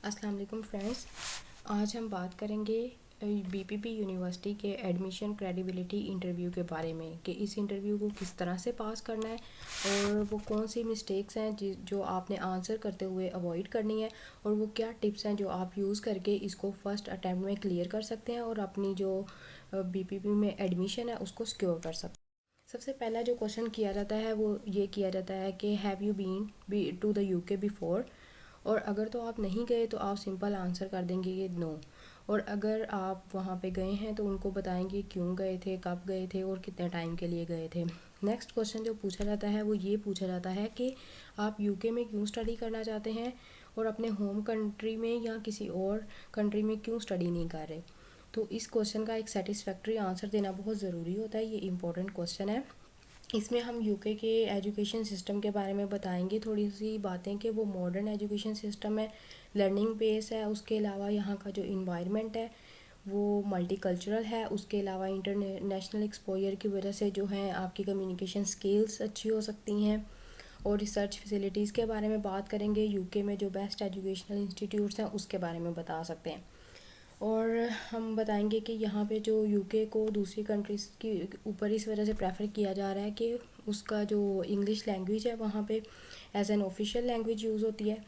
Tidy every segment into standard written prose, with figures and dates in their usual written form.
अस्सलाम वालेकुम फ्रेंड्स। आज हम बात करेंगे बीपीपी यूनिवर्सिटी के एडमिशन क्रेडिबिलिटी इंटरव्यू के बारे में कि इस इंटरव्यू को किस तरह से पास करना है और वो कौन सी मिस्टेक्स हैं जो आपने आंसर करते हुए अवॉइड करनी है और वो क्या टिप्स हैं जो आप यूज़ करके इसको फ़र्स्ट अटैम्प्ट में क्लियर कर सकते हैं और अपनी जो बीपीपी में एडमिशन है उसको सिक्योर कर सकते हैं। सबसे पहला जो क्वेश्चन किया जाता है वो ये किया जाता है कि have you been to the UK before. और अगर तो आप नहीं गए तो आप सिंपल आंसर कर देंगे ये नो। और अगर आप वहाँ पे गए हैं तो उनको बताएंगे क्यों गए थे, कब गए थे और कितने टाइम के लिए गए थे। नेक्स्ट क्वेश्चन जो पूछा जाता है वो ये पूछा जाता है कि आप यूके में क्यों स्टडी करना चाहते हैं और अपने होम कंट्री में या किसी और कंट्री में क्यों स्टडी नहीं कर रहे। तो इस क्वेश्चन का एक सेटिस्फैक्ट्री आंसर देना बहुत ज़रूरी होता है। ये इंपॉर्टेंट क्वेश्चन है। इसमें हम यूके के एजुकेशन सिस्टम के बारे में बताएंगे थोड़ी सी बातें कि वो मॉडर्न एजुकेशन सिस्टम है, लर्निंग बेस है। उसके अलावा यहाँ का जो इन्वायरमेंट है वो मल्टीकल्चरल है। उसके अलावा इंटरनेशनल एक्सपोजर की वजह से जो है आपकी कम्युनिकेशन स्किल्स अच्छी हो सकती हैं। और रिसर्च फैसिलिटीज़ के बारे में बात करेंगे। यूके में जो बेस्ट एजुकेशनल इंस्टीट्यूट्स हैं उसके बारे में बता सकते हैं। और हम बताएंगे कि यहाँ पे जो यूके को दूसरी कंट्रीज़ के ऊपर इस वजह से प्रेफर किया जा रहा है कि उसका जो इंग्लिश लैंग्वेज है वहाँ पे as an official language use होती है,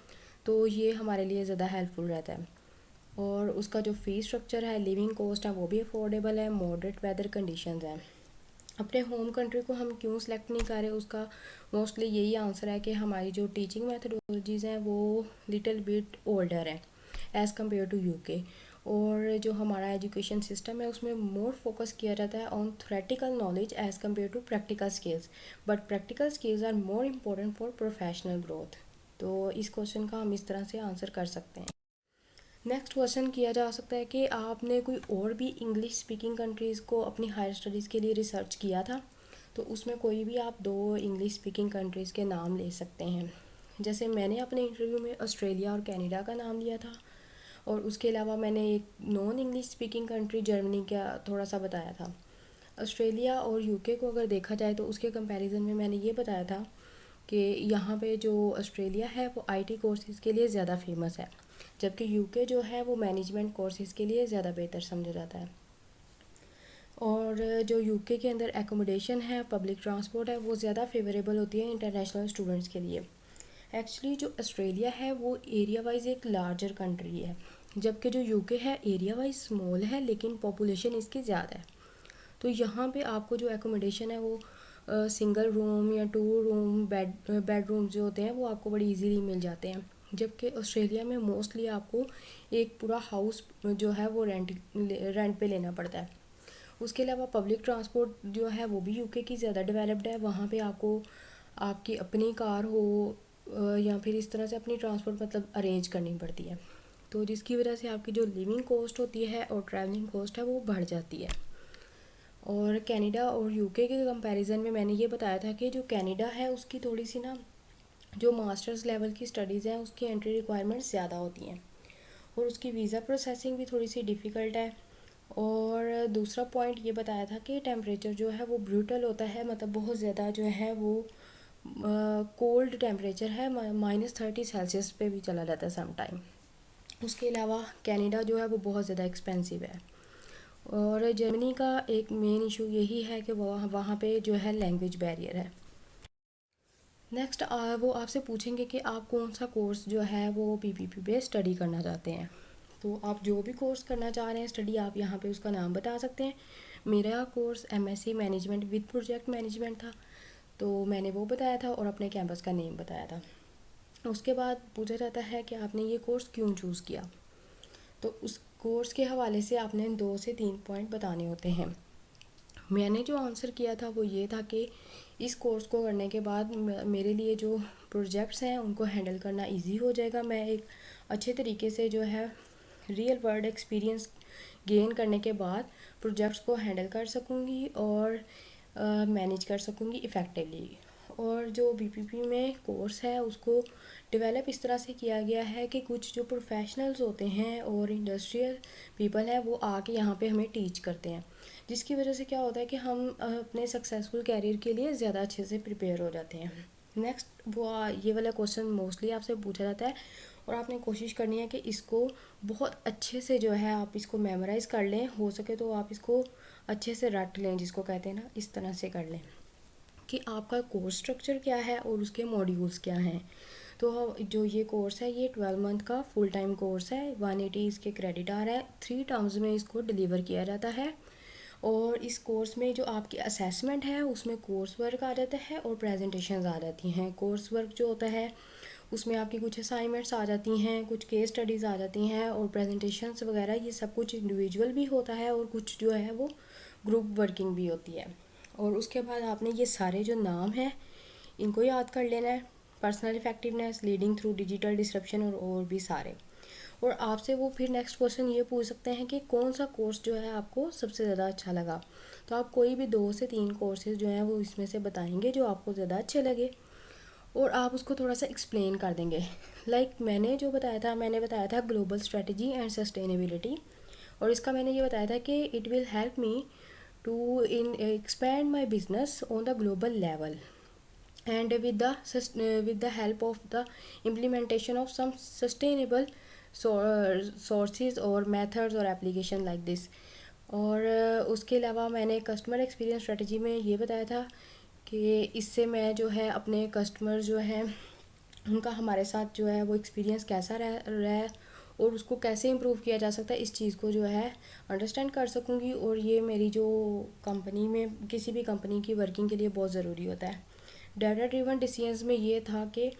तो ये हमारे लिए ज़्यादा हेल्पफुल रहता है। और उसका जो फ़ीस स्ट्रक्चर है, लिविंग कॉस्ट है, वो भी अफोर्डेबल है। मॉडरेट वेदर कंडीशंस हैं। अपने होम कंट्री को हम क्यों सेलेक्ट नहीं कर रहे, उसका मोस्टली यही आंसर है कि हमारी जो टीचिंग मैथडोलॉजीज़ हैं वो लिटिल बिट ओल्डर है एज़ कम्पेयर टू यूके। और जो हमारा एजुकेशन सिस्टम है उसमें मोर फोकस किया जाता है on theoretical knowledge as compare to practical skills, but practical skills are more important for professional growth. तो इस क्वेश्चन का हम इस तरह से आंसर कर सकते हैं। नेक्स्ट क्वेश्चन किया जा सकता है कि आपने कोई और भी इंग्लिश स्पीकिंग कंट्रीज़ को अपनी हायर स्टडीज़ के लिए रिसर्च किया था, तो उसमें कोई भी आप दो इंग्लिश स्पीकिंग कंट्रीज़ के नाम ले सकते हैं। जैसे मैंने अपने इंटरव्यू में ऑस्ट्रेलिया और कनाडा का नाम लिया था और उसके अलावा मैंने एक non English speaking country Germany का थोड़ा सा बताया था। ऑस्ट्रेलिया और यूके को अगर देखा जाए तो उसके कंपैरिजन में मैंने ये बताया था कि यहाँ पे जो ऑस्ट्रेलिया है वो आईटी कोर्सेज़ के लिए ज़्यादा फेमस है, जबकि यूके जो है वो मैनेजमेंट कोर्सेज़ के लिए ज़्यादा बेहतर समझा जाता है। और जो यूके के अंदर एकोमोडेशन है, पब्लिक ट्रांसपोर्ट है, वो ज़्यादा फेवरेबल होती है इंटरनेशनल स्टूडेंट्स के लिए। एक्चुअली जो ऑस्ट्रेलिया है वो एरिया वाइज एक लार्जर कंट्री है, जबकि जो यूके है एरिया वाइज स्मॉल है लेकिन पॉपुलेशन इसकी ज़्यादा है। तो यहाँ पे आपको जो एकोमोडेशन है वो सिंगल रूम या टू रूम बेडरूम जो होते हैं वो आपको बड़ी इजीली मिल जाते हैं, जबकि ऑस्ट्रेलिया में मोस्टली आपको एक पूरा हाउस जो है वो रेंट पे लेना पड़ता है। उसके अलावा पब्लिक ट्रांसपोर्ट जो है वो भी यूके की ज़्यादा डेवलप्ड है। वहाँ पे आपको आपकी अपनी कार हो या फिर इस तरह से अपनी ट्रांसपोर्ट मतलब अरेंज करनी पड़ती है, तो जिसकी वजह से आपकी जो लिविंग कॉस्ट होती है और ट्रैवलिंग कॉस्ट है वो बढ़ जाती है। और कनाडा और यूके के कंपैरिजन में मैंने ये बताया था कि जो कनाडा है उसकी थोड़ी सी ना जो मास्टर्स लेवल की स्टडीज़ हैं उसकी एंट्री रिक्वायरमेंट्स ज़्यादा होती हैं और उसकी वीज़ा प्रोसेसिंग भी थोड़ी सी डिफ़िकल्ट है। और दूसरा पॉइंट ये बताया था कि टेम्परेचर जो है वो ब्रूटल होता है, मतलब बहुत ज़्यादा जो है वो कोल्ड टेम्परेचर है, -30 सेल्सियस पे भी चला जाता है सम टाइम। उसके अलावा कनाडा जो है वो बहुत ज़्यादा एक्सपेंसिव है। और जर्मनी का एक मेन इशू यही है कि वहाँ वहाँ पे जो है लैंग्वेज बैरियर है। नेक्स्ट वो आपसे पूछेंगे कि आप कौन सा कोर्स जो है वो पीपीपी पे स्टडी करना चाहते हैं। तो आप जो भी कोर्स करना चाह रहे हैं स्टडी, आप यहाँ पे उसका नाम बता सकते हैं। मेरा course MSc management with project management था, तो मैंने वो बताया था और अपने कैंपस का नेम बताया था। उसके बाद पूछा जाता है कि आपने ये कोर्स क्यों चूज़ किया, तो उस कोर्स के हवाले से आपने 2 से 3 पॉइंट बताने होते हैं। मैंने जो आंसर किया था वो ये था कि इस कोर्स को करने के बाद मेरे लिए जो प्रोजेक्ट्स हैं उनको हैंडल करना इजी हो जाएगा। मैं एक अच्छे तरीके से जो है रियल वर्ल्ड एक्सपीरियंस गेन करने के बाद प्रोजेक्ट्स को हैंडल कर सकूँगी और मैनेज कर सकूँगी इफ़ेक्टिवली। और जो बीपीपी में कोर्स है उसको डेवलप इस तरह से किया गया है कि कुछ जो प्रोफेशनल्स होते हैं और इंडस्ट्रियल पीपल हैं वो आके यहाँ पे हमें टीच करते हैं, जिसकी वजह से क्या होता है कि हम अपने सक्सेसफुल कैरियर के लिए ज़्यादा अच्छे से प्रिपेयर हो जाते हैं। नेक्स्ट ये वाला क्वेश्चन मोस्टली आपसे पूछा जाता है और आपने कोशिश करनी है कि इसको बहुत अच्छे से जो है आप इसको मेमोराइज़ कर लें, हो सके तो आप इसको अच्छे से रट लें, जिसको कहते हैं ना, इस तरह से कर लें कि आपका कोर्स स्ट्रक्चर क्या है और उसके मॉड्यूल्स क्या हैं। तो जो ये कोर्स है ये 12 मंथ का फुल टाइम कोर्स है, 180 इसके क्रेडिट आ रहा है, 3 टर्म्स में इसको डिलीवर किया जाता है। और इस कोर्स में जो आपकी असेसमेंट है उसमें कोर्स वर्क आ जाता है और प्रेजेंटेशंस आ जाती हैं। कोर्स वर्क जो होता है उसमें आपकी कुछ असाइनमेंट्स आ जाती हैं, कुछ केस स्टडीज़ आ जाती हैं और प्रेजेंटेशंस वगैरह, ये सब कुछ इंडिविजुअल भी होता है और कुछ जो है वो ग्रुप वर्किंग भी होती है। और उसके बाद आपने ये सारे जो नाम हैं इनको याद कर लेना है, personal effectiveness, leading through digital disruption और भी सारे। और आपसे वो फिर नेक्स्ट क्वेश्चन ये पूछ सकते हैं कि कौन सा कोर्स जो है आपको सबसे ज़्यादा अच्छा लगा। तो आप कोई भी 2 से 3 कोर्सेज जो हैं वो इसमें से बताएंगे जो आपको ज़्यादा अच्छे लगे और आप उसको थोड़ा सा एक्सप्लेन कर देंगे। मैंने जो बताया था, मैंने बताया था ग्लोबल स्ट्रेटजी एंड सस्टेनेबिलिटी, और इसका मैंने ये बताया था कि it will help me to in expand my business on the global level and with the help of the implementation of some sustainable sources or methods or application like this। और उसके अलावा मैंने कस्टमर एक्सपीरियंस स्ट्रेटजी में ये बताया था कि इससे मैं जो है अपने कस्टमर जो हैं उनका हमारे साथ जो है वो एक्सपीरियंस कैसा रहा है और उसको कैसे इम्प्रूव किया जा सकता है, इस चीज़ को जो है अंडरस्टैंड कर सकूँगी। और ये मेरी जो कंपनी में, किसी भी कंपनी की वर्किंग के लिए बहुत ज़रूरी होता है। डाटा ड्रिवन डिसीजंस में ये था कि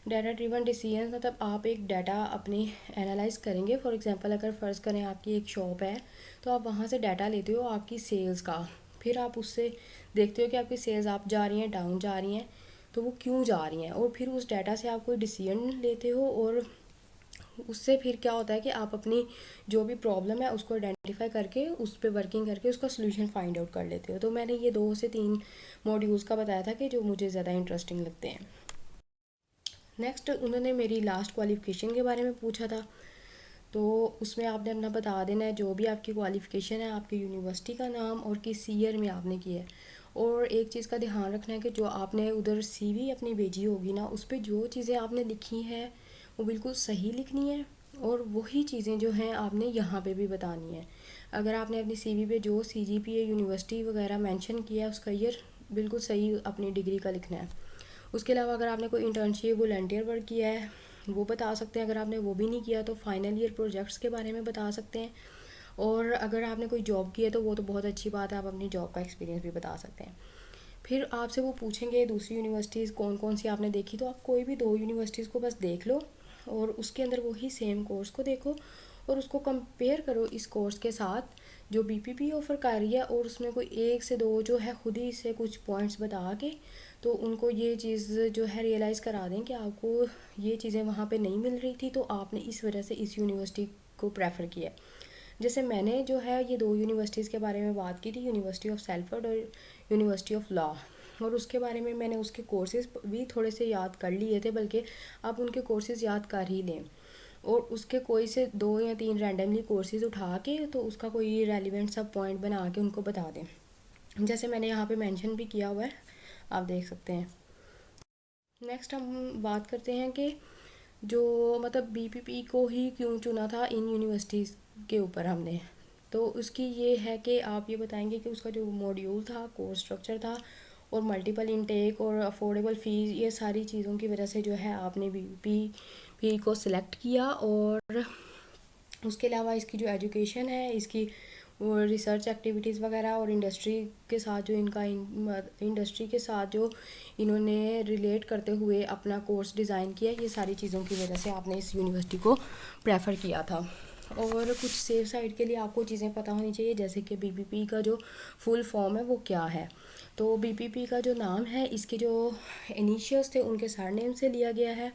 डाटा ड्रिवन डिसीजंस मतलब आप एक डाटा अपने एनालाइज करेंगे। फॉर एग्जांपल अगर फ़र्ज़ करें आपकी एक शॉप है तो आप वहाँ से डाटा लेते हो आपकी सेल्स का, फिर आप उससे देखते हो कि आपकी सेल्स अप जा रही हैं, डाउन जा रही हैं, तो वो क्यों जा रही हैं, और फिर उस डाटा से आप कोई डिसीजन लेते हो और उससे फिर क्या होता है कि आप अपनी जो भी प्रॉब्लम है उसको आइडेंटिफाई करके उस पर वर्किंग करके उसका सोल्यूशन फाइंड आउट कर लेते हो। तो मैंने ये 2 से 3 मॉड्यूल्स का बताया था कि जो मुझे ज़्यादा इंटरेस्टिंग लगते हैं। नेक्स्ट उन्होंने मेरी लास्ट क्वालिफ़िकेशन के बारे में पूछा था, तो उसमें आपने अपना बता देना है जो भी आपकी क्वालिफ़िकेशन है, आपकी यूनिवर्सिटी का नाम और किस ईयर में आपने की है। और एक चीज़ का ध्यान रखना है कि जो आपने उधर सीवी अपनी भेजी होगी ना, उस पर जो चीज़ें आपने लिखी हैं वो बिल्कुल सही लिखनी है और वही चीज़ें जो हैं आपने यहाँ पे भी बतानी है। अगर आपने अपनी सीवी पे जो सीजीपीए यूनिवर्सिटी वगैरह मेंशन किया है उसका ईयर बिल्कुल सही अपनी डिग्री का लिखना है। उसके अलावा अगर आपने कोई इंटर्नशिप वॉलंटियर वर्क किया है वो बता सकते हैं। अगर आपने वो भी नहीं किया तो फाइनल ईयर प्रोजेक्ट्स के बारे में बता सकते हैं। और अगर आपने कोई जॉब की है तो वो तो बहुत अच्छी बात है, आप अपनी जॉब का एक्सपीरियंस भी बता सकते हैं। फिर आपसे वो पूछेंगे दूसरी यूनिवर्सिटीज़ कौन कौन सी आपने देखी, तो आप कोई भी 2 यूनिवर्सिटीज़ को बस देख लो और उसके अंदर वही सेम कोर्स को देखो और उसको कंपेयर करो इस कोर्स के साथ जो बीपीपी ऑफ़र कर रही है, और उसमें कोई 1 से 2 जो है खुद ही से कुछ पॉइंट्स बता के तो उनको ये चीज़ जो है रियलाइज़ करा दें कि आपको ये चीज़ें वहाँ पे नहीं मिल रही थी तो आपने इस वजह से इस यूनिवर्सिटी को प्रेफर किया। जैसे मैंने जो है ये 2 यूनिवर्सिटीज़ के बारे में बात की थी, यूनिवर्सिटी ऑफ सैलफोर्ड और यूनिवर्सिटी ऑफ लॉ, और उसके बारे में मैंने उसके कोर्सेज़ भी थोड़े से याद कर लिए थे, बल्कि आप उनके कोर्सेज़ याद कर ही लें और उसके कोई से 2 या 3 रैंडमली कोर्सेज़ उठा के तो उसका कोई रेलिवेंट सा पॉइंट बना के उनको बता दें, जैसे मैंने यहाँ पे मेंशन भी किया हुआ है, आप देख सकते हैं। नेक्स्ट हम बात करते हैं कि जो मतलब बीपीपी को ही क्यों चुना था इन यूनिवर्सिटीज़ के ऊपर हमने, तो उसकी ये है कि आप ये बताएंगे कि उसका जो मॉड्यूल था, कोर्स स्ट्रक्चर था और मल्टीपल इनटेक और अफोर्डेबल फ़ीस, ये सारी चीज़ों की वजह से जो है आपने बीपीपी को सिलेक्ट किया। और उसके अलावा इसकी जो एजुकेशन है, इसकी वो रिसर्च एक्टिविटीज़ वगैरह और इंडस्ट्री के साथ जो इंडस्ट्री के साथ जो इन्होंने रिलेट करते हुए अपना कोर्स डिज़ाइन किया, ये सारी चीज़ों की वजह से आपने इस यूनिवर्सिटी को प्रेफर किया था। और कुछ सेफ साइड के लिए आपको चीज़ें पता होनी चाहिए, जैसे कि बीपीपी का जो फुल फॉर्म है वो क्या है। तो बीपीपी का जो नाम है इसके जो इनिशियल्स थे उनके सरनेम से लिया गया है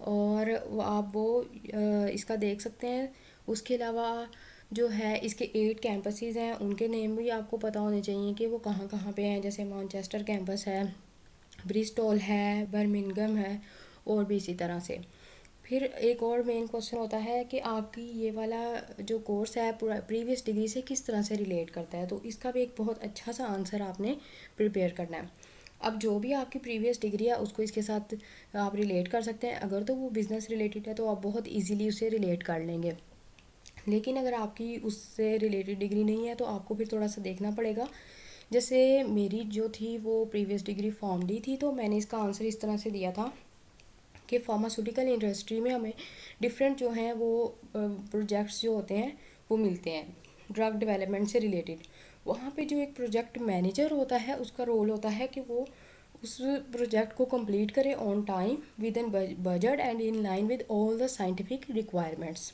और आप वो इसका देख सकते हैं। उसके अलावा जो है इसके 8 कैंपसेस हैं, उनके नेम भी आपको पता होने चाहिए कि वो कहाँ कहाँ पे हैं, जैसे मैनचेस्टर कैंपस है, ब्रिस्टॉल है, बर्मिंघम है और भी इसी तरह से। फिर एक और मेन क्वेश्चन होता है कि आपकी ये वाला जो कोर्स है प्रीवियस डिग्री से किस तरह से रिलेट करता है, तो इसका भी एक बहुत अच्छा सा आंसर आपने प्रिपेयर करना है। अब जो भी आपकी प्रीवियस डिग्री है उसको इसके साथ आप रिलेट कर सकते हैं। अगर तो वो बिज़नेस रिलेटेड है तो आप बहुत इजीली उसे रिलेट कर लेंगे, लेकिन अगर आपकी उससे रिलेटेड डिग्री नहीं है तो आपको फिर थोड़ा सा देखना पड़ेगा। जैसे मेरी जो थी वो प्रीवियस डिग्री फॉर्म डी थी, तो मैंने इसका आंसर इस तरह से दिया था कि फार्मास्यूटिकल इंडस्ट्री में हमें डिफरेंट जो हैं वो प्रोजेक्ट्स जो होते हैं वो मिलते हैं ड्रग डेवलपमेंट से रिलेटेड। वहाँ पे जो एक प्रोजेक्ट मैनेजर होता है उसका रोल होता है कि वो उस प्रोजेक्ट को कंप्लीट करे on time with in budget and in line with all the scientific requirements.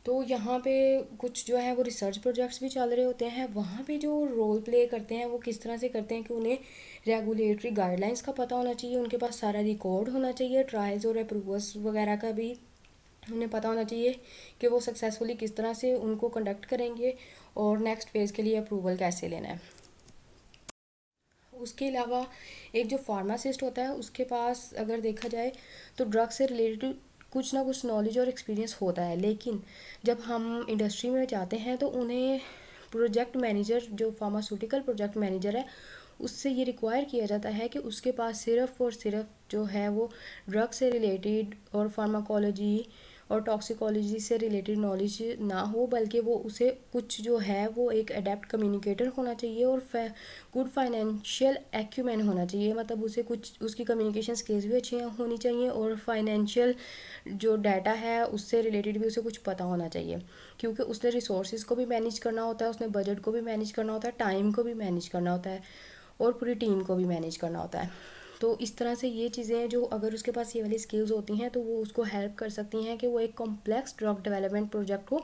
तो यहाँ पे कुछ जो है वो रिसर्च प्रोजेक्ट्स भी चल रहे होते हैं, वहाँ पे जो रोल प्ले करते हैं वो किस तरह से करते हैं कि उन्हें रेगुलेटरी गाइडलाइंस का पता होना चाहिए, उनके पास सारा रिकॉर्ड होना चाहिए, ट्रायल्स और अप्रूवल्स वगैरह का भी उन्हें पता होना चाहिए कि वो सक्सेसफुली किस तरह से उनको कंडक्ट करेंगे और नेक्स्ट फेज़ के लिए अप्रूवल कैसे लेना है। उसके अलावा एक जो फार्मासिस्ट होता है उसके पास अगर देखा जाए तो ड्रग से रिलेटेड कुछ ना कुछ नॉलेज और एक्सपीरियंस होता है, लेकिन जब हम इंडस्ट्री में जाते हैं तो उन्हें प्रोजेक्ट मैनेजर जो फार्मास्यूटिकल प्रोजेक्ट मैनेजर है उससे ये रिक्वायर किया जाता है कि उसके पास सिर्फ़ और सिर्फ जो है वो ड्रग से रिलेटेड और फार्माकोलॉजी और टॉक्सिकोलॉजी से रिलेटेड नॉलेज ना हो, बल्कि वो उसे कुछ जो है वो एक अडेप्ट कम्युनिकेटर होना चाहिए और गुड फाइनेंशियल एक्यूमेन होना चाहिए। मतलब उसे कुछ उसकी कम्युनिकेशन स्किल्स भी अच्छी होनी चाहिए और फाइनेंशियल जो डाटा है उससे रिलेटेड भी उसे कुछ पता होना चाहिए, क्योंकि उसने रिसोर्सेज को भी मैनेज करना होता है, उसने बजट को भी मैनेज करना होता है, टाइम को भी मैनेज करना होता है और पूरी टीम को भी मैनेज करना होता है। तो इस तरह से ये चीज़ें जो अगर उसके पास ये वाली स्किल्स होती हैं तो वो उसको हेल्प कर सकती हैं कि वो एक कॉम्प्लेक्स ड्रग डेवलपमेंट प्रोजेक्ट को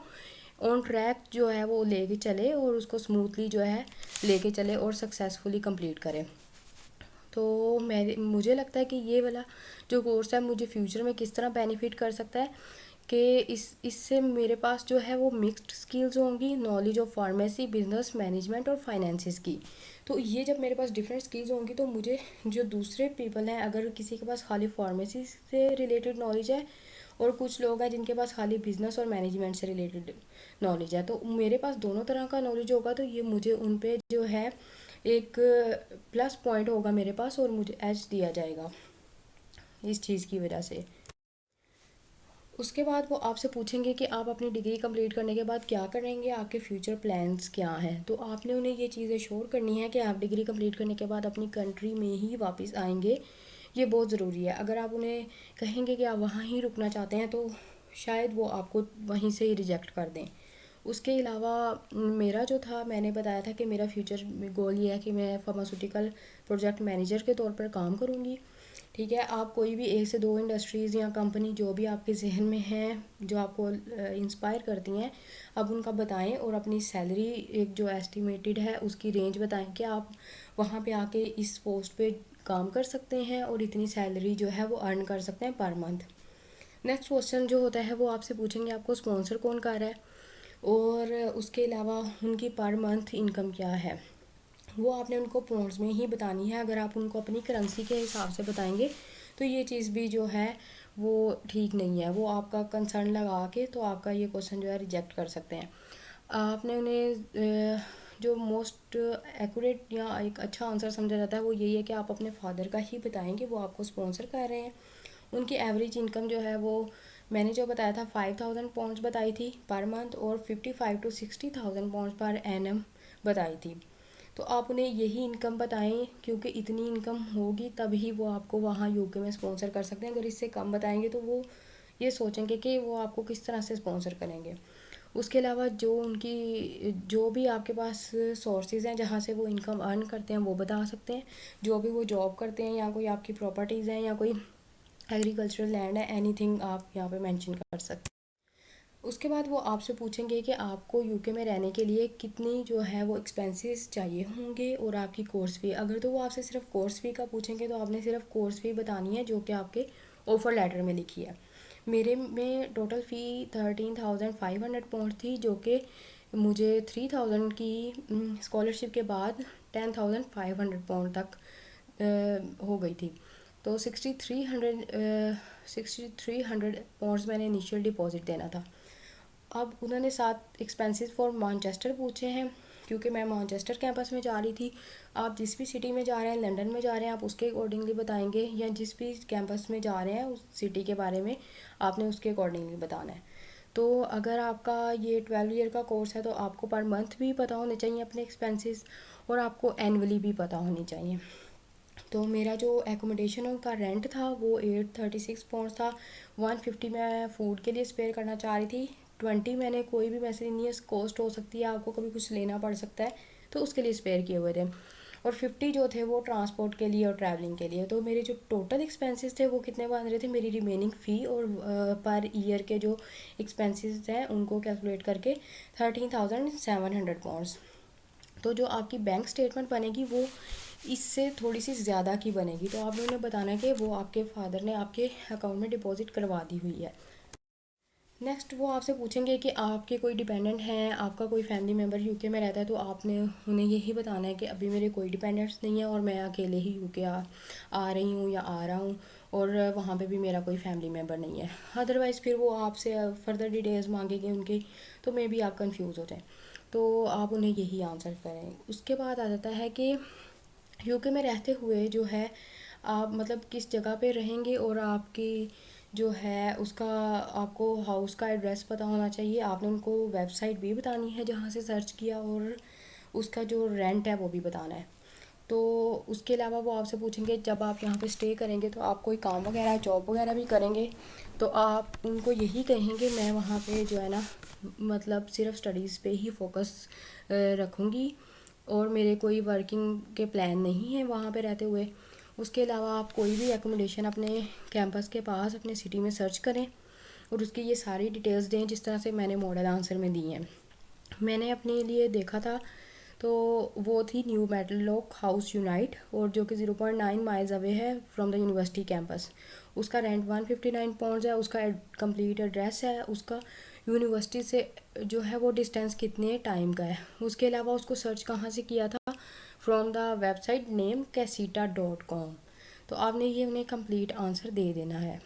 ऑन ट्रैक जो है वो लेके चले और उसको स्मूथली जो है लेके चले और सक्सेसफुली कंप्लीट करे। तो मुझे लगता है कि ये वाला जो कोर्स है मुझे फ्यूचर में किस तरह बेनिफिट कर सकता है कि इससे मेरे पास जो है वो मिक्स्ड स्किल्स होंगी, knowledge of pharmacy, business management और फाइनेंसिस की। तो ये जब मेरे पास डिफरेंट स्किल्स होंगी तो मुझे जो दूसरे पीपल हैं, अगर किसी के पास खाली फार्मेसी से रिलेटेड नॉलेज है और कुछ लोग हैं जिनके पास खाली बिजनेस और मैनेजमेंट से रिलेटेड नॉलेज है, तो मेरे पास दोनों तरह का नॉलेज होगा, तो ये मुझे उन पे जो है एक प्लस पॉइंट होगा मेरे पास और मुझे एज दिया जाएगा इस चीज़ की वजह से। उसके बाद वो आपसे पूछेंगे कि आप अपनी डिग्री कंप्लीट करने के बाद क्या करेंगे, आपके फ्यूचर प्लान्स क्या हैं। तो आपने उन्हें ये चीज़ें श्योर करनी है कि आप डिग्री कंप्लीट करने के बाद अपनी कंट्री में ही वापस आएंगे। ये बहुत ज़रूरी है। अगर आप उन्हें कहेंगे कि आप वहाँ ही रुकना चाहते हैं तो शायद वो आपको वहीं से ही रिजेक्ट कर दें। उसके अलावा मेरा जो था, मैंने बताया था कि मेरा फ्यूचर गोल ये है कि मैं फार्मास्यूटिकल प्रोजेक्ट मैनेजर के तौर पर काम करूँगी। ठीक है, आप कोई भी एक से दो इंडस्ट्रीज़ या कंपनी जो भी आपके जहन में हैं जो आपको इंस्पायर करती हैं, आप उनका बताएं और अपनी सैलरी एक जो एस्टिमेटेड है उसकी रेंज बताएं कि आप वहाँ पे आके इस पोस्ट पे काम कर सकते हैं और इतनी सैलरी जो है वो अर्न कर सकते हैं पर मंथ। नेक्स्ट क्वेश्चन जो होता है वो आपसे पूछेंगे आपको स्पॉन्सर कौन कर रहा है और उसके अलावा उनकी पर मंथ इनकम क्या है। वो आपने उनको पॉइंट्स में ही बतानी है। अगर आप उनको अपनी करेंसी के हिसाब से बताएंगे तो ये चीज़ भी जो है वो ठीक नहीं है, वो आपका कंसर्न लगा के तो आपका ये क्वेश्चन जो है रिजेक्ट कर सकते हैं। आपने उन्हें जो मोस्ट एक्यूरेट या एक अच्छा आंसर समझा जाता है वो यही है कि आप अपने फादर का ही बताएंगे, वो आपको स्पॉन्सर कर रहे हैं। उनकी एवरेज इनकम जो है वो मैंने जो बताया था 5000 पाउंड्स बताई थी पर मंथ और 55 to 60,000 पाउंड्स पर एनम बताई थी। तो आप उन्हें यही इनकम बताएं, क्योंकि इतनी इनकम होगी तभी वो आपको वहाँ यूके में स्पॉन्सर कर सकते हैं। अगर इससे कम बताएंगे तो वो ये सोचेंगे कि वो आपको किस तरह से स्पॉन्सर करेंगे। उसके अलावा जो उनकी जो भी आपके पास सोर्सेज हैं जहाँ से वो इनकम अर्न करते हैं वो बता सकते हैं। जो भी वो जॉब करते हैं या कोई आपकी प्रॉपर्टीज़ हैं या कोई एग्रीकल्चरल लैंड है, एनीथिंग आप यहाँ पे मेंशन कर सकते हैं। उसके बाद वो आपसे पूछेंगे कि आपको यूके में रहने के लिए कितनी जो है वो एक्सपेंसेस चाहिए होंगे और आपकी कोर्स फ़ी। अगर तो वो आपसे सिर्फ कोर्स फ़ी का पूछेंगे तो आपने सिर्फ कोर्स फ़ी बतानी है जो कि आपके ऑफ़र लेटर में लिखी है। मेरे में टोटल फ़ी 13,500 पाउंड थी, जो कि मुझे 3,000 की स्कॉलरशिप के बाद 10,500 पाउंड तक हो गई थी। तो 6300 पाउंड्स मैंने इनिशियल डिपॉजिट देना था। अब उन्होंने 7 एक्सपेंसेस फॉर मैनचेस्टर पूछे हैं, क्योंकि मैं मैनचेस्टर कैंपस में जा रही थी। आप जिस भी सिटी में जा रहे हैं, लंदन में जा रहे हैं, आप उसके अकॉर्डिंगली बताएंगे, या जिस भी कैंपस में जा रहे हैं उस सिटी के बारे में आपने उसके अकॉर्डिंगली बताना है। तो अगर आपका ये 12 ईयर का कोर्स है तो आपको पर मंथ भी पता होने चाहिए अपने एक्सपेंसेस, और आपको एनुअली भी पता होनी चाहिए। तो मेरा जो एकोमोडेशन का रेंट था वो 836 पाउंड था। 150 मैं फ़ूड के लिए स्पेयर करना चाह रही थी। 20 मैंने कोई भी मैसेनियस कॉस्ट हो सकती है, आपको कभी कुछ लेना पड़ सकता है तो उसके लिए स्पेयर किए हुए थे। और 50 जो थे वो ट्रांसपोर्ट के लिए और ट्रैवलिंग के लिए। तो मेरे जो टोटल एक्सपेंसेस थे वो कितने बन रहे थे, मेरी रिमेनिंग फ़ी और पर ईयर के जो एक्सपेंसेस हैं उनको कैलकुलेट करके 13,700 पाउंड्स। तो जो आपकी बैंक स्टेटमेंट बनेगी वो इससे थोड़ी सी ज़्यादा की बनेगी। तो आप लोगों ने बताना है कि वो आपके फादर ने आपके अकाउंट में डिपॉजिट करवा दी हुई है। नेक्स्ट वो आपसे पूछेंगे कि आपके कोई डिपेंडेंट हैं, आपका कोई फैमिली मेम्बर यूके में रहता है, तो आपने उन्हें यही बताना है कि अभी मेरे कोई डिपेंडेंट्स नहीं है और मैं अकेले ही यूके आ रही हूँ या आ रहा हूँ, और वहाँ पे भी मेरा कोई फैमिली मेम्बर नहीं है। अदरवाइज़ फिर वो आपसे फर्दर डिटेल्स मांगेंगे उनकी, तो मे बी आप कंफ्यूज हो जाएं। तो आप उन्हें यही आंसर करें। उसके बाद आ जाता है कि यूके में रहते हुए जो है आप मतलब किस जगह पे रहेंगे, और आपकी जो है उसका आपको हाउस का एड्रेस पता होना चाहिए। आपने उनको वेबसाइट भी बतानी है जहाँ से सर्च किया, और उसका जो रेंट है वो भी बताना है। तो उसके अलावा वो आपसे पूछेंगे जब आप यहाँ पे स्टे करेंगे तो आप कोई काम वगैरह जॉब वगैरह भी करेंगे, तो आप उनको यही कहेंगे मैं वहाँ पे जो है ना मतलब सिर्फ स्टडीज़ पे ही फोकस रखूँगी, और मेरे कोई वर्किंग के प्लान नहीं है वहाँ पे रहते हुए। उसके अलावा आप कोई भी एकोमोडेशन अपने कैंपस के पास अपने सिटी में सर्च करें और उसकी ये सारी डिटेल्स दें जिस तरह से मैंने मॉडल आंसर में दी हैं। मैंने अपने लिए देखा था तो वो थी न्यू मेडलॉक हाउस यूनाइट, और जो कि 0.9 माइल्स अवे है फ्रॉम द यूनिवर्सिटी कैंपस। उसका रेंट 159 पाउंड्स है, उसका कंप्लीट एड्रेस है, उसका यूनिवर्सिटी से जो है वो डिस्टेंस कितने टाइम का है। उसके अलावा उसको सर्च कहाँ से किया था, from the website name casita.com। तो आपने ये उन्हें कंप्लीट आंसर दे देना है।